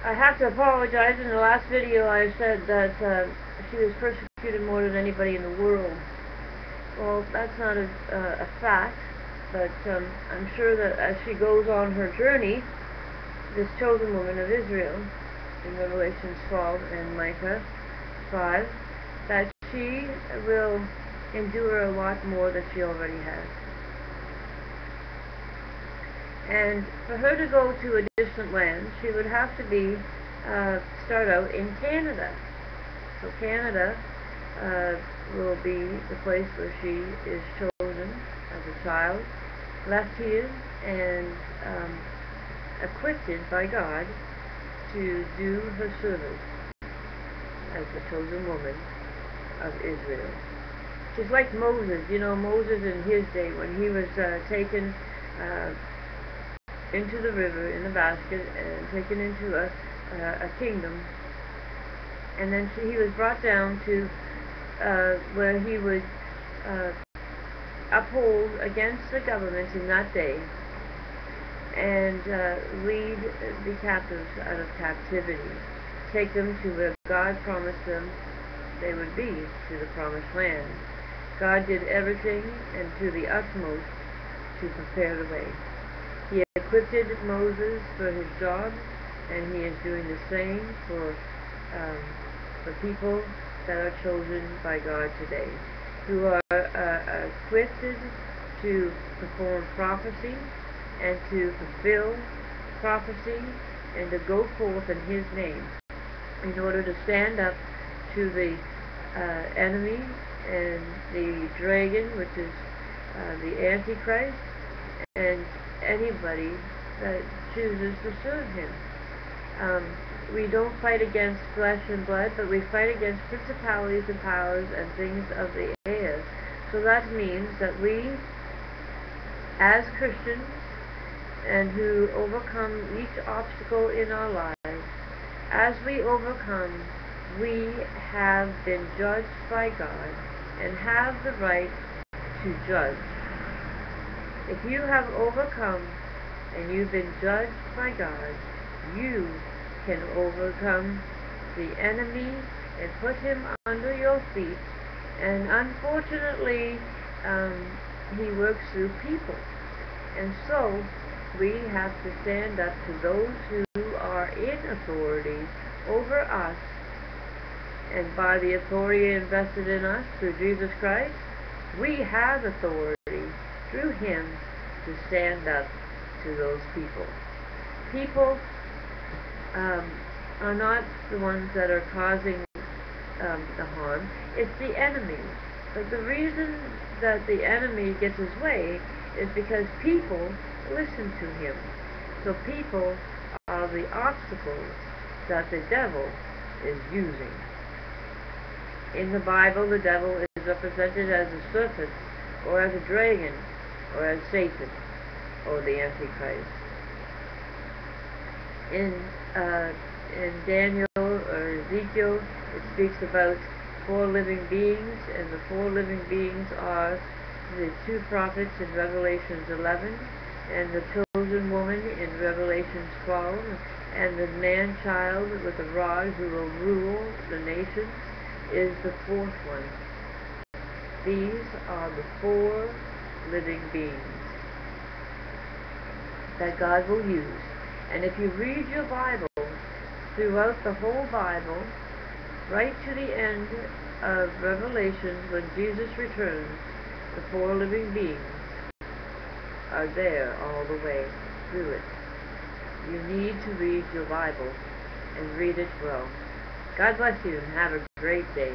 I have to apologize. In the last video I said that she was persecuted more than anybody in the world. Well, that's not a fact, but I'm sure that as she goes on her journey, this chosen woman of Israel, in Revelation 12 and Micah 5, that she will endure a lot more than she already has. And for her to go to a distant land, she would have to start out in Canada. So Canada will be the place where she is chosen as a child, left here, and equipped by God to do her service as the chosen woman of Israel. She's like Moses. You know, Moses in his day, when he was taken into the river in a basket and taken into a kingdom, and then he was brought down to where he would uphold against the government in that day and lead the captives out of captivity, take them to where God promised them they would be, to the promised land. God did everything and to the utmost to prepare the way. He equipped Moses for his job, and he is doing the same for people that are chosen by God today, who are equipped to perform prophecy and to fulfill prophecy and to go forth in his name in order to stand up to the enemy and the dragon, which is the Antichrist, and anybody that chooses to serve him. We don't fight against flesh and blood, but we fight against principalities and powers and things of the air. So that means that we, as Christians, and who overcome each obstacle in our lives, as we overcome, we have been judged by God and have the right to judge. If you have overcome and you've been judged by God, you can overcome the enemy and put him under your feet. And unfortunately, he works through people. And so we have to stand up to those who are in authority over us. And by the authority invested in us through Jesus Christ, we have authority through him to stand up to those people. People are not the ones that are causing the harm. It's the enemy. But the reason that the enemy gets his way is because people listen to him. So people are the obstacles that the devil is using. In the Bible, the devil is represented as a serpent, or as a dragon, or as Satan, or the Antichrist. In Daniel or Ezekiel, it speaks about 4 living beings, and the 4 living beings are the 2 prophets in Revelations 11, and the chosen woman in Revelations 12, and the man-child with a rod who will rule the nations is the 4th one. These are the 4 living beings that God will use. And if you read your Bible, throughout the whole Bible, right to the end of Revelations, when Jesus returns, the 4 living beings are there all the way through it. You need to read your Bible and read it well. God bless you and have a great day.